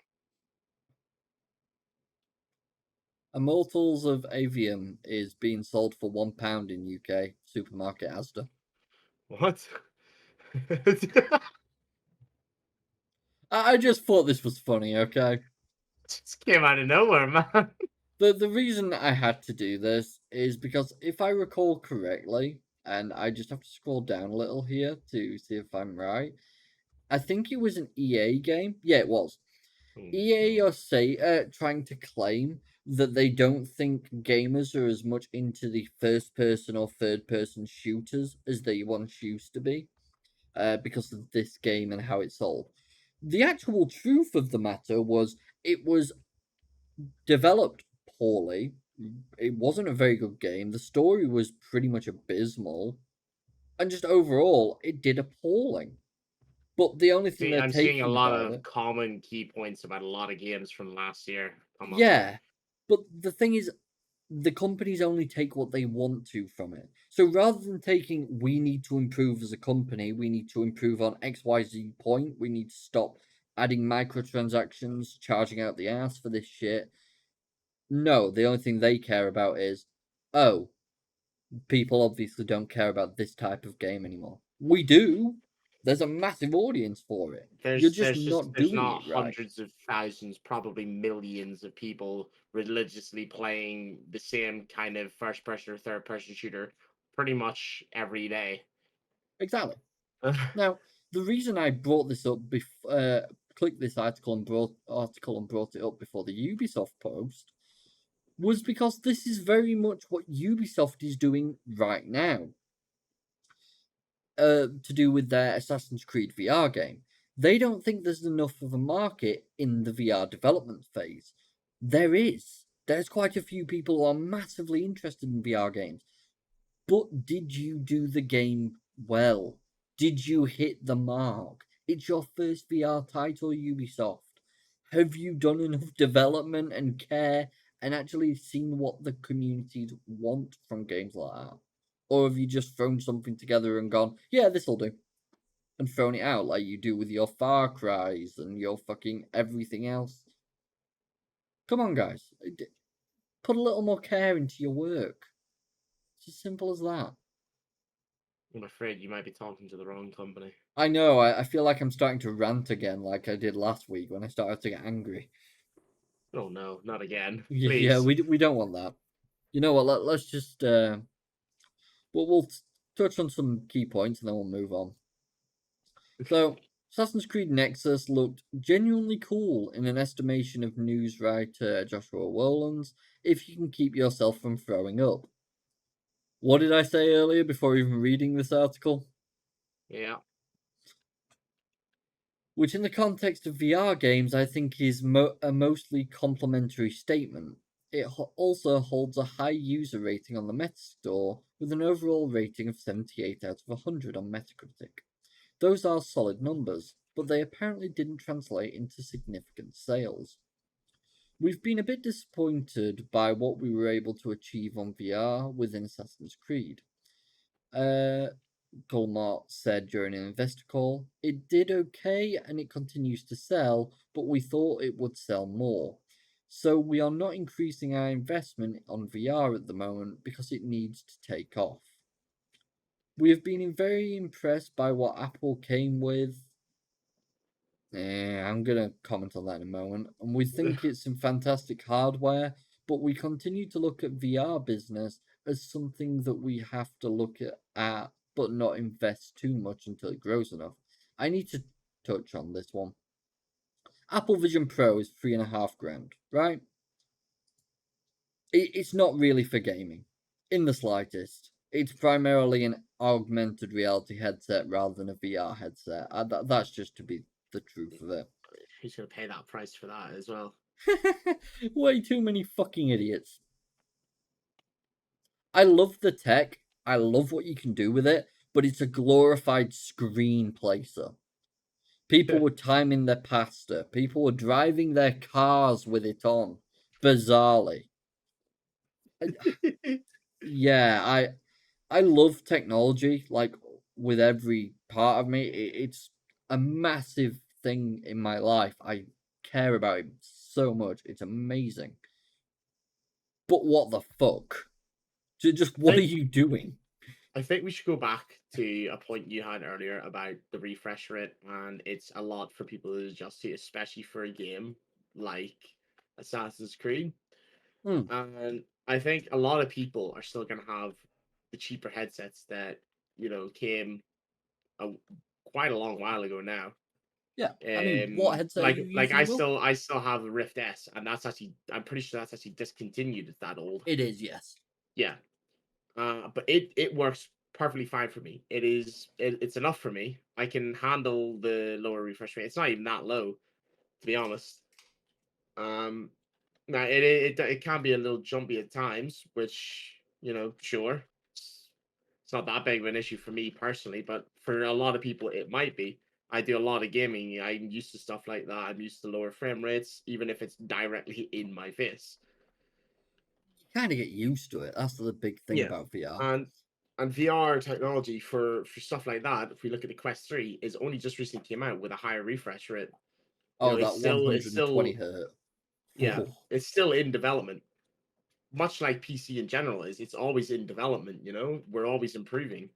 Immortals of Avium is being sold for £1 in UK supermarket Asda. What? I just thought this was funny, okay? Just came out of nowhere, man. The reason I had to do this is because if I recall correctly, and I just have to scroll down a little here to see if I'm right, I think it was an EA game. Yeah, it was. EA are trying to claim that they don't think gamers are as much into the first person or third person shooters as they once used to be, because of this game and how it sold. The actual truth of the matter was it was developed poorly. It wasn't a very good game. The story was pretty much abysmal, and just overall, it did appalling. But the only thing See, they're I'm seeing a taking lot about of it, common key points about a lot of games from last year come up here. yeah. But the thing is, the companies only take what they want to from it. So rather than taking, we need to improve as a company, we need to improve on XYZ point, we need to stop adding microtransactions, charging out the ass for this shit. No, the only thing they care about is, oh, people obviously don't care about this type of game anymore. We do. There's a massive audience for it. You're just not There's doing not it right. hundreds of thousands, probably millions of people religiously playing the same kind of first person or third person shooter pretty much every day. Exactly. Now, the reason I brought this up, clicked this article and brought it up before the Ubisoft post, was because this is very much what Ubisoft is doing right now. To do with their Assassin's Creed VR game. They don't think there's enough of a market in the VR development phase. There is. There's quite a few people who are massively interested in VR games. But did you do the game well? Did you hit the mark? It's your first VR title, Ubisoft. Have you done enough development and care and actually seen what the communities want from games like that? Or have you just thrown something together and gone, yeah, this'll do, and thrown it out like you do with your Far Cries and your fucking everything else? Come on, guys. Put a little more care into your work. It's as simple as that. I'm afraid you might be talking to the wrong company. I know, I feel like I'm starting to rant again like I did last week when I started to get angry. Oh no, not again. Yeah, Please. we don't want that. You know what, let's just, we'll touch on some key points and then we'll move on. So, Assassin's Creed Nexus looked genuinely cool in an estimation of news writer Joshua Wolans, if you can keep yourself from throwing up. What did I say earlier before even reading this article? Yeah. Which, in the context of VR games, I think is a mostly complimentary statement. It also holds a high user rating on the Metastore, with an overall rating of 78 out of 100 on Metacritic. Those are solid numbers, but they apparently didn't translate into significant sales. We've been a bit disappointed by what we were able to achieve on VR within Assassin's Creed. Gulmart said during an investor call, it did okay and it continues to sell, but we thought it would sell more. So we are not increasing our investment on VR at the moment because it needs to take off. We have been very impressed by what Apple came with. I'm going to comment on that in a moment. And we think it's some fantastic hardware, but we continue to look at VR business as something that we have to look at but not invest too much until it grows enough. I need to touch on this one. Apple Vision Pro is $3,500, right? It's not really for gaming, in the slightest. It's primarily an augmented reality headset rather than a VR headset. That's just to be the truth of it. Who's gonna pay that price for that as well? Way too many fucking idiots. I love the tech. I love what you can do with it, but it's a glorified screen placer. People were timing their pasta. People were driving their cars with it on. Bizarrely. Yeah, I love technology, like with every part of me. It's a massive thing in my life. I care about it so much. It's amazing. But what the fuck? Just what are you doing? I think we should go back to a point you had earlier about the refresh rate, and it's a lot for people to adjust to, especially for a game like Assassin's Creed. Hmm. And I think a lot of people are still going to have the cheaper headsets that came a, quite a long while ago now. Yeah. I mean, what headset are you Like using, Will? I still have a Rift S, and that's actually I'm pretty sure that's actually discontinued. It's that old. It is, yes. Yeah. But it works perfectly fine for me. It's enough for me. I can handle the lower refresh rate. It's not even that low, to be honest. Um, Now it can be a little jumpy at times, which sure, it's not that big of an issue for me personally, but for a lot of people it might be. I do a lot of gaming. I'm used to stuff like that. I'm used to lower frame rates, even if it's directly in my face. You kind of get used to it. That's the big thing Yeah, about VR. and VR technology for stuff like that, if we look at the Quest 3, is only just recently came out with a higher refresh rate. Oh, that It's 120 still hertz. yeah, it's still in development. much like PC in general is, it's always in development. We're always improving.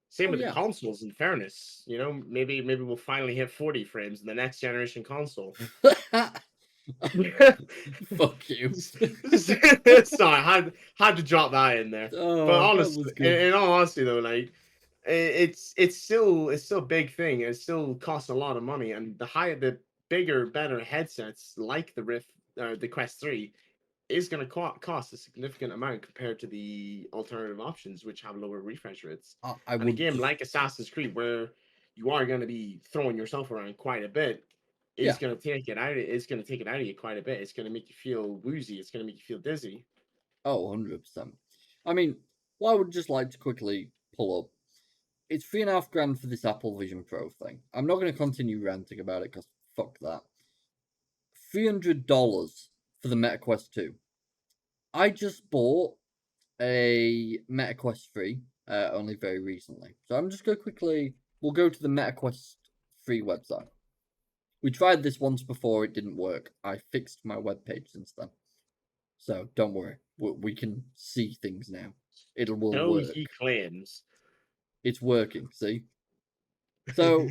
Same Oh with the yeah. consoles. In fairness, maybe we'll finally hit 40 frames in the next generation console. Fuck you. Sorry, had to drop that in there. But Oh, that was honestly, good. in all honesty though, like it's still a big thing. It still costs a lot of money, and the bigger, better headsets like the Rift, the Quest 3, is going to cost a significant amount compared to the alternative options, which have lower refresh rates. I And a would game like Assassin's Creed, where you are going to be throwing yourself around quite a bit, is yeah. going to take it out. It's going to take it out of you quite a bit. It's going to make you feel woozy. It's going to make you feel dizzy. Oh, 100%. I mean, what I would just like to quickly pull up, it's $3.5 for this Apple Vision Pro thing. I'm not going to continue ranting about it because fuck that. $300 for the Meta Quest 2. I just bought a Meta Quest 3 only very recently. So I'm just going to quickly, we'll go to the Meta Quest 3 website. We tried this once before, it didn't work. I fixed my webpage since then. So don't worry, we can see things now. It will So work. he claims. It's working, see? So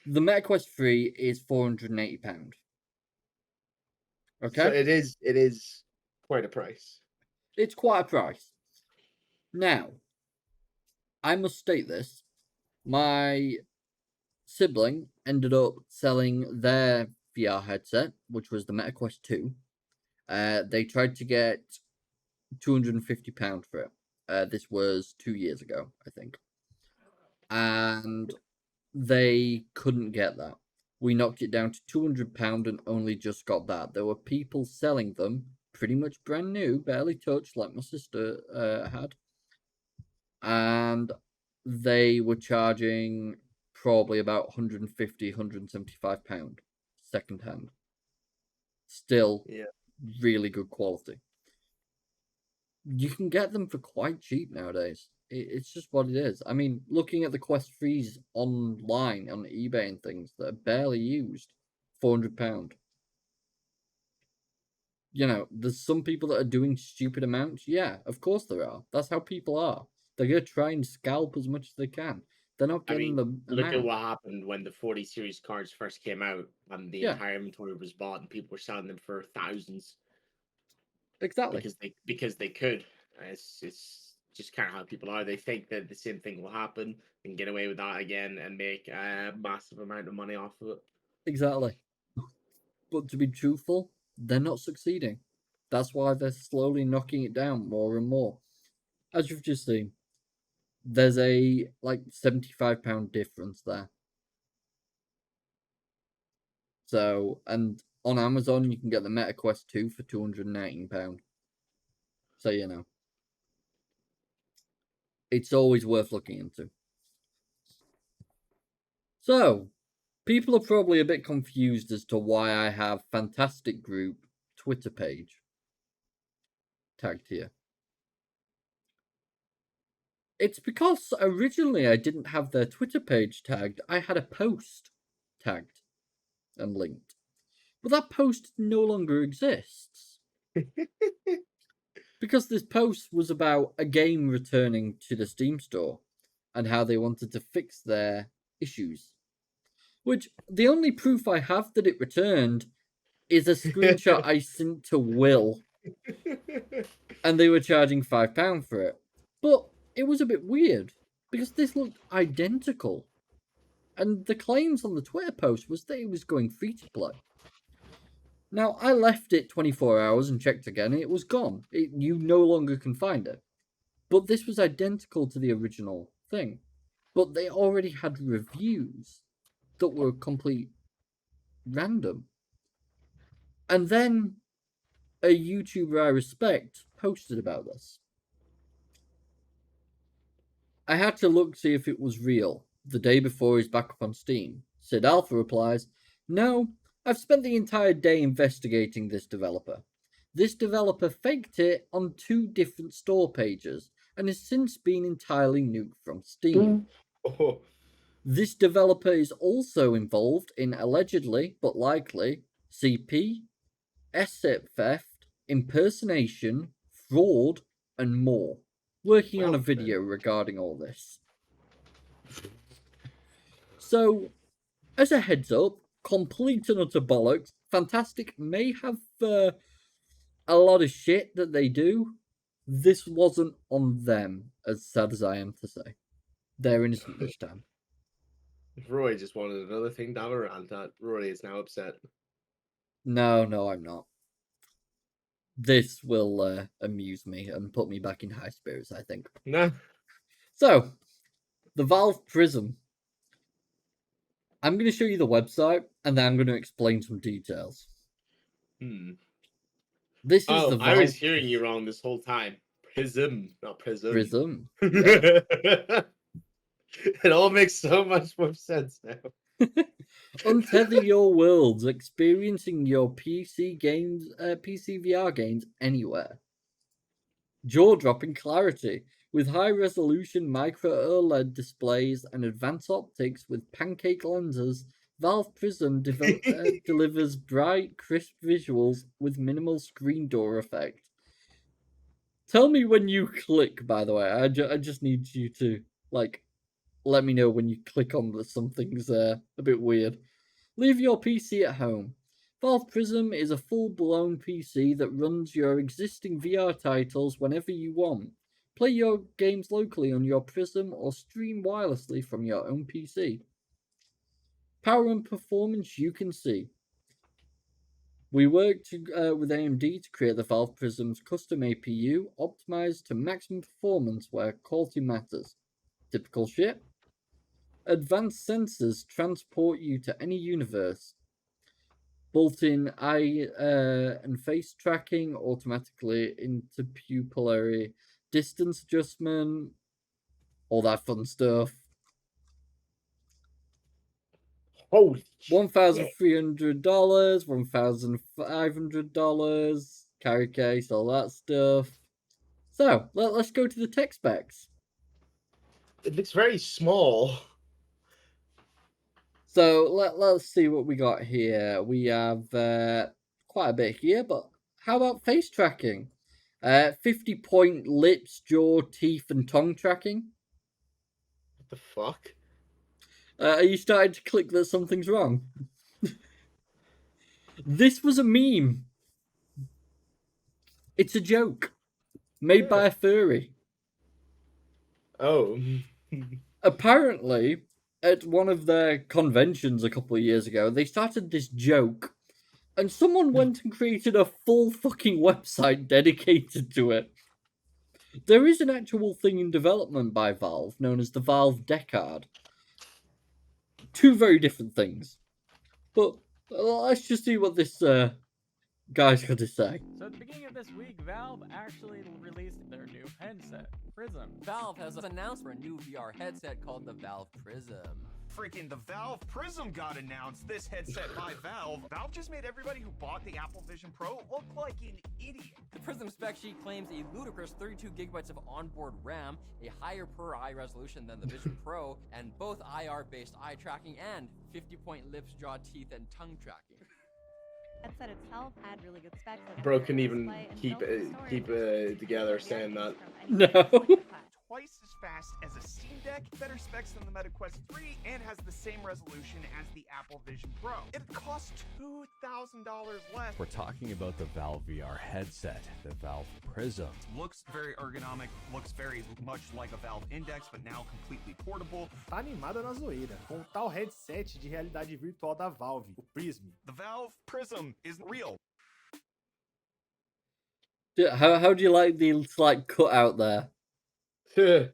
the Meta Quest 3 is £480. Okay? So it is quite a price. It's quite a price. Now, I must state this. My sibling ended up selling their VR headset, which was the Meta Quest 2. They tried to get £250 for it. This was 2 years ago, I think. And they couldn't get that. We knocked it down to £200 and only just got that. There were people selling them pretty much brand new, barely touched, like my sister had. And they were charging probably about £150, £175 second hand. Still, Yeah. really good quality. You can get them for quite cheap nowadays. It's just what it is. I mean, looking at the Quest 3s online on eBay and things that are barely used, £400. There's some people that are doing stupid amounts. Yeah, of course there are. That's how people are. They're gonna try and scalp as much as they can. They're not I getting mean, the look at amount. what happened when the 40 series cards first came out and the Yeah, entire inventory was bought and people were selling them for thousands exactly. because they could. It's just kind of how people are. They think that the same thing will happen and get away with that again and make a massive amount of money off of it. Exactly. But to be truthful, they're not succeeding. That's why they're slowly knocking it down more and more. As you've just seen, there's a like £75 difference there. So, and on Amazon, you can get the Meta Quest 2 for £219. So, it's always worth looking into. So, people are probably a bit confused as to why I have Fantastic Group Twitter page tagged here. It's because originally I didn't have their Twitter page tagged, I had a post tagged and linked. But that post no longer exists. Because this post was about a game returning to the Steam store and how they wanted to fix their issues. Which, the only proof I have that it returned is a screenshot I sent to Will, and they were charging £5 for it. But it was a bit weird, because this looked identical. And the claims on the Twitter post was that it was going free to play. Now, I left it 24 hours and checked again, and it was gone. You no longer can find it. But this was identical to the original thing. But they already had reviews that were complete random. And then a YouTuber I respect posted about this. I had to look to see if it was real. The day before he's back up on Steam. Sid Alpha replies, "No, I've spent the entire day investigating this developer. This developer faked it on 2 different store pages and has since been entirely nuked from Steam. Oh, This developer is also involved in allegedly, but likely, CP, asset theft, impersonation, fraud, and more. Working on a Well, video regarding all this. So, as a heads up, complete and utter bollocks. Fantastic may have a lot of shit that they do. This wasn't on them, as sad as I am to say. They're innocent this time. Roy just wanted another thing to have a rant at. Rory is now upset. No, I'm not. This will amuse me and put me back in high spirits, I think. No. So, the Valve Prism. I'm going to show you the website, and then I'm going to explain some details. This is the Valve... I was hearing you wrong this whole time. Prism, not Prism. Prism. Yeah. It all makes so much more sense now. Untether your worlds, experiencing your PC VR games anywhere. Jaw-dropping clarity with high-resolution micro OLED displays and advanced optics with pancake lenses. Valve Prism delivers bright, crisp visuals with minimal screen door effect. Tell me when you click, by the way. I just need you to, let me know when you click on something's a bit weird. Leave your PC at home. Valve Prism is a full-blown PC that runs your existing VR titles whenever you want. Play your games locally on your Prism or stream wirelessly from your own PC. Power and performance you can see. We worked with AMD to create the Valve Prism's custom APU, optimized to maximum performance where quality matters. Typical shit? Advanced sensors transport you to any universe. Built-in eye and face tracking, automatically interpupillary distance adjustment, all that fun stuff. Holy $1,300, $1,500, carry case, all that stuff. So, let's go to the tech specs. It looks very small. So let's see what we got here. We have quite a bit here, but how about face tracking? 50-point lips, jaw, teeth, and tongue tracking. What the fuck? Are you starting to click that something's wrong? This was a meme. It's a joke made by a furry. Oh. Apparently, at one of their conventions a couple of years ago, they started this joke, and someone went and created a full fucking website dedicated to it. There is an actual thing in development by Valve known as the Valve Decard. Two very different things. But let's just see what this guy's got to say. So at the beginning of this week, Valve actually released their new headset, Prism. Valve has announced for a new VR headset called the Valve Prism. Freaking the Valve Prism got announced. This headset by Valve. Valve just made everybody who bought the Apple Vision Pro look like an idiot. The Prism spec sheet claims a ludicrous 32 gigabytes of onboard RAM, a higher per eye resolution than the Vision Pro, and both IR-based eye tracking and 50-point lips, jaw, teeth, and tongue tracking. Headset itself had really good specs. Bro couldn't even keep it together saying that. No. Twice as fast as a Steam Deck, better specs than the Meta Quest 3, and has the same resolution as the Apple Vision Pro. It costs $2,000 less. We're talking about the Valve VR headset, the Valve Prism. Looks very ergonomic, looks very much like a Valve Index, but now completely portable. Tá animada na zoeira, com o tal headset de realidade virtual da Valve, o Prism. The Valve Prism is real. How do you like the slight cut out there? The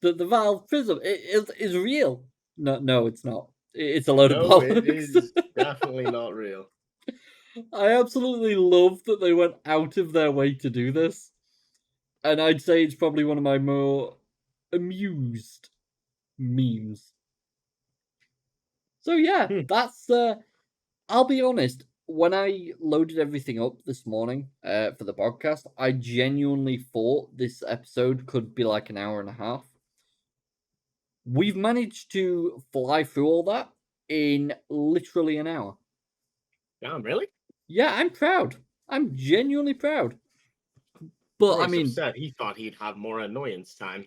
Valve Prism is real. No, it's not. It's a load of bollocks. It is definitely not real. I absolutely love that they went out of their way to do this, and I'd say it's probably one of my more amused memes. So yeah, that's. I'll be honest. When I loaded everything up this morning for the podcast, I genuinely thought this episode could be like an hour and a half. We've managed to fly through all that in literally an hour. Damn, really? Yeah, I'm proud. I'm genuinely proud. But Roy's I mean, upset. He thought he'd have more annoyance time.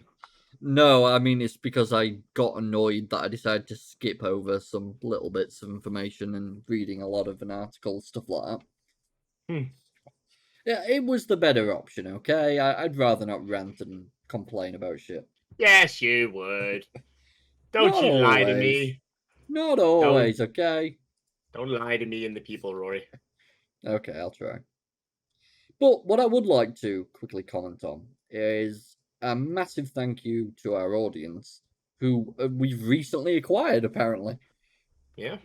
no, I mean it's because I got annoyed that I decided to skip over some little bits of information and reading a lot of an article, stuff like that. Hmm. Yeah, it was the better option. Okay, I'd rather not rant and complain about shit. Yes, you would. Don't Not you lie to always. me. Not always. Okay. Don't lie to me and the people, Rory. Okay, I'll try. But what I would like to quickly comment on is a massive thank you to our audience, who we've recently acquired, apparently. Yeah.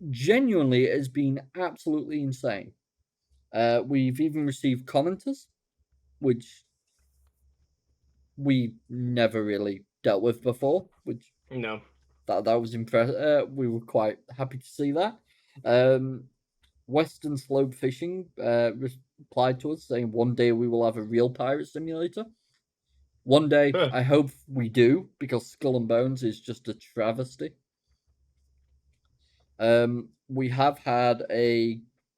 Genuinely, it has been absolutely insane. We've even received commenters, which we never really dealt with before, which No. that was impressive. We were quite happy to see that. Western Slope Fishing replied to us saying one day we will have a real pirate simulator. One day, I hope we do, because Skull and Bones is just a travesty. We have had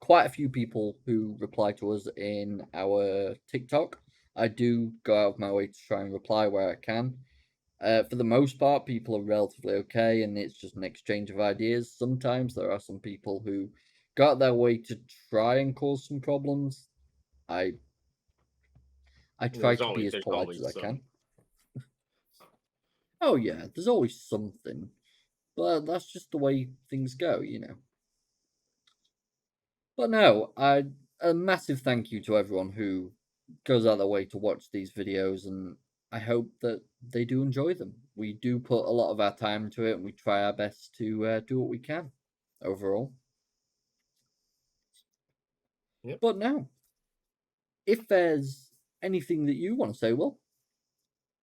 quite a few people who reply to us in our TikTok. I do go out of my way to try and reply where I can. For the most part, people are relatively okay, and it's just an exchange of ideas. Sometimes there are some people who go out their way to try and cause some problems. I try to be as polite as I can. Oh yeah, there's always something, but that's just the way things go, you know. But no, a massive thank you to everyone who goes out their way to watch these videos, and I hope that they do enjoy them. We do put a lot of our time into it, and we try our best to do what we can overall. Yep. But now, if there's anything that you want to say, Will?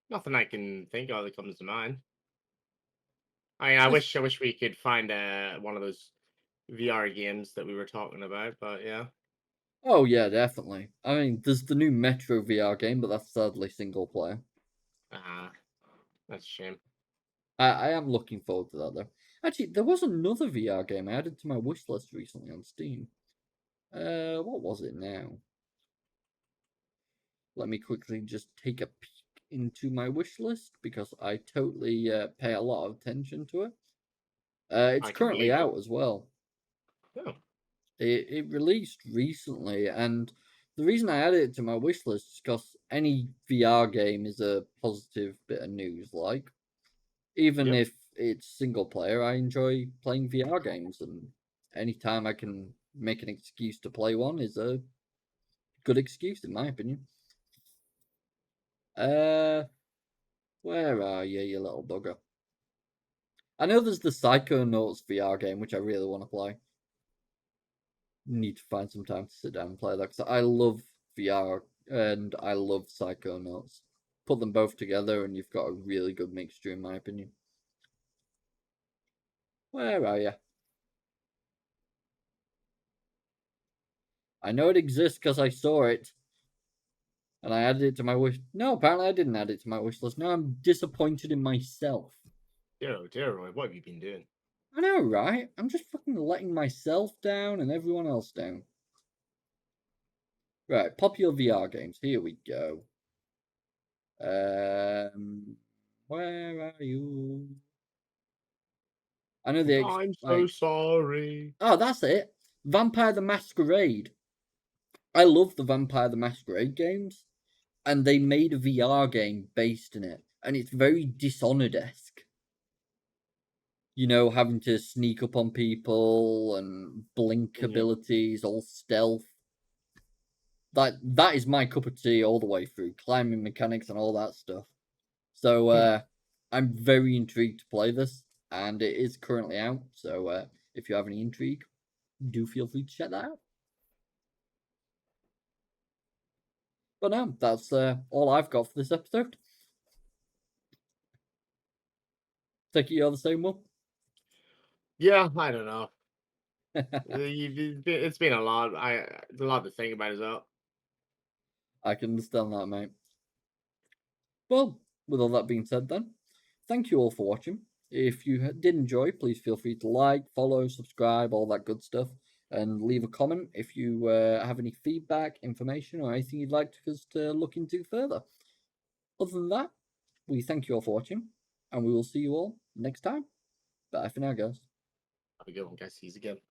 Nothing I can think of that comes to mind. I wish we could find one of those VR games that we were talking about, but yeah. Oh yeah, definitely. I mean, there's the new Metro VR game, but that's sadly single player. That's a shame. I am looking forward to that though. Actually, there was another VR game I added to my wish list recently on Steam. What was it now? Let me quickly just take a peek into my wish list because I totally pay a lot of attention to it. It's currently out as well. Oh. It released recently, and the reason I added it to my wish list is because any VR game is a positive bit of news. Like, even if it's single player, I enjoy playing VR games, and anytime I can make an excuse to play one is a good excuse, in my opinion. Where are you, you little bugger? I know there's the Psychonauts VR game, which I really want to play. Need to find some time to sit down and play that, because I love VR and I love Psychonauts. Put them both together and you've got a really good mixture, in my opinion. Where are you? I know it exists because I saw it. And I added it to my wish. No, apparently I didn't add it to my wish list. Now I'm disappointed in myself. Dear Roy, what have you been doing? I know, right? I'm just fucking letting myself down and everyone else down. Right, popular VR games. Here we go. Where are you? I know the. I'm so sorry. Oh, that's it. Vampire the Masquerade. I love the Vampire the Masquerade games, and they made a VR game based in it, and it's very Dishonored-esque. You know, having to sneak up on people and blink abilities, all stealth. That is my cup of tea all the way through, climbing mechanics and all that stuff. So I'm very intrigued to play this, and it is currently out. So if you have any intrigue, do feel free to check that out. But no, that's all I've got for this episode. Take it you're the same, Will? Yeah, I don't know. It's been a lot. A lot to think about as well. I can understand that, mate. Well, with all that being said then, thank you all for watching. If you did enjoy, please feel free to like, follow, subscribe, all that good stuff. and leave a comment if you have any feedback, information, or anything you'd like us to look into further. Other than that, we thank you all for watching, and we will see you all next time. Bye for now, guys. Have a good one, guys. See you again.